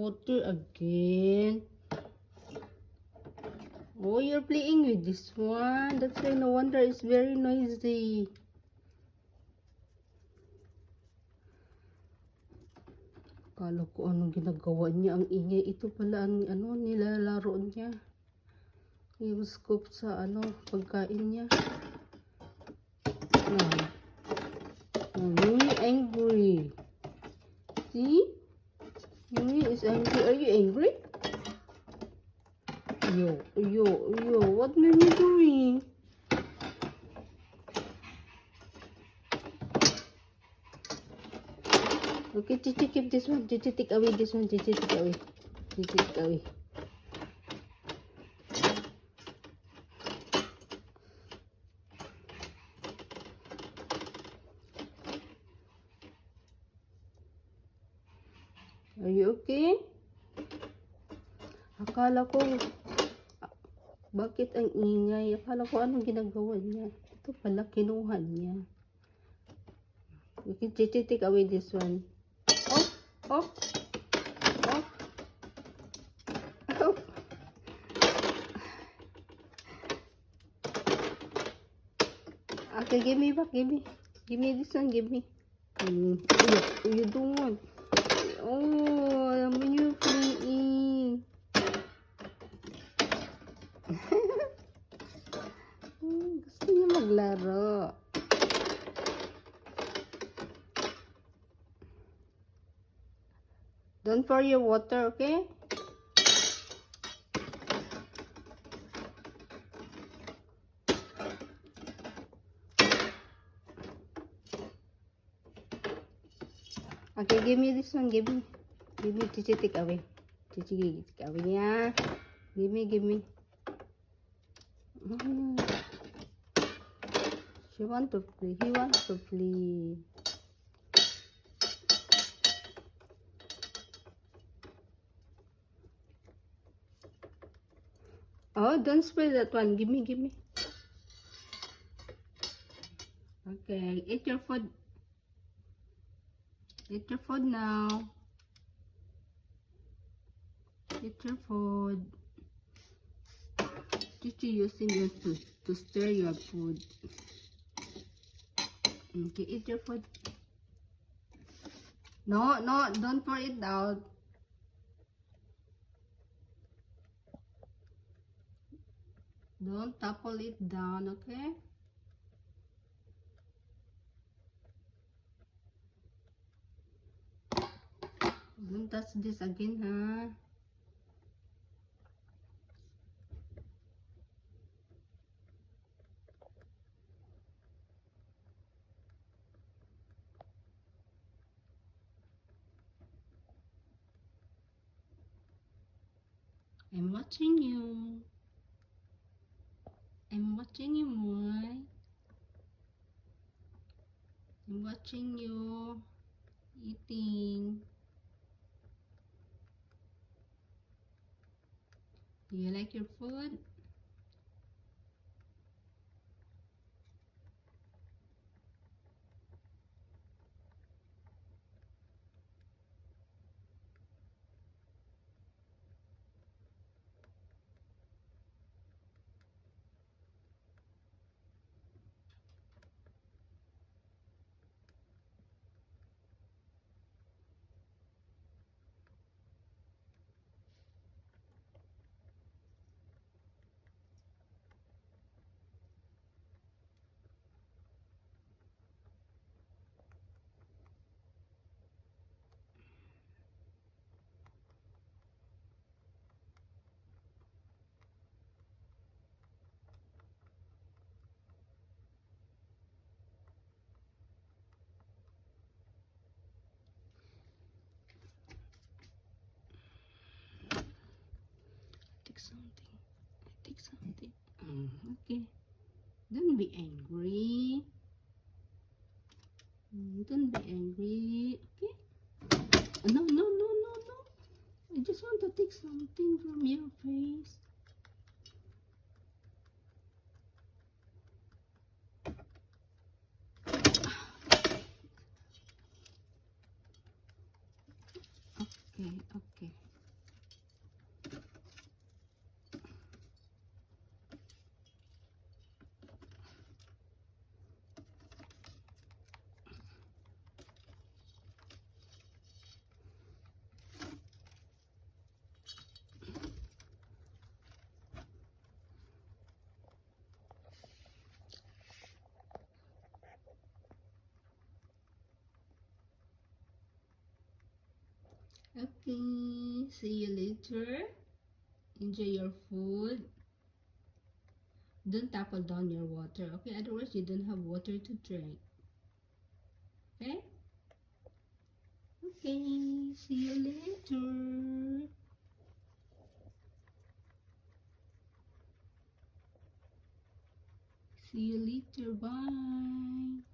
Water again. Oh, you're playing with this one. That's why no wonder it's very noisy. Akala ko anong ginagawa niya. Ang ingay. Ito pala ang nilalaro niya. Yung scoop sa pagkain niya. Yumi angry. See? Yumi is angry. Are you angry? Yo, what are you doing? Okay, Chichi, keep this one. Chichi, take away this one. Chichi, take away. Chichi, take away. Are you okay? Akala ko, bakit ang ingay? Akala ko anong ginagawa niya. Ito pala, kinuha niya. Okay, Chichi, take away this one. Oh. Okay, give me back, give me. Give me this one, give me. You don't want. Oh, when you're playing. Gusto niya maglaro. Don't pour your water, okay? Okay, give me this one. Give me. Chichi, take away. Chichi, take away. Yeah. Give me. She want to play. He wants to play. Oh, don't spill that one. Give me. Okay, eat your food. Eat your food now. Eat your food. Chichi using your tooth to stir your food. Okay, eat your food. No, don't pour it out. Don't topple it down, okay? Don't touch this again, huh? I'm watching you. I'm watching you, boy. I'm watching you eating. Do you like your food? Take something. Okay. Don't be angry. Don't be angry. Okay? No. I just want to take something from your face. Okay. Okay, see you later. Enjoy your food. Don't topple down your water, okay? Otherwise, you don't have water to drink. Okay? Okay, see you later. See you later. Bye.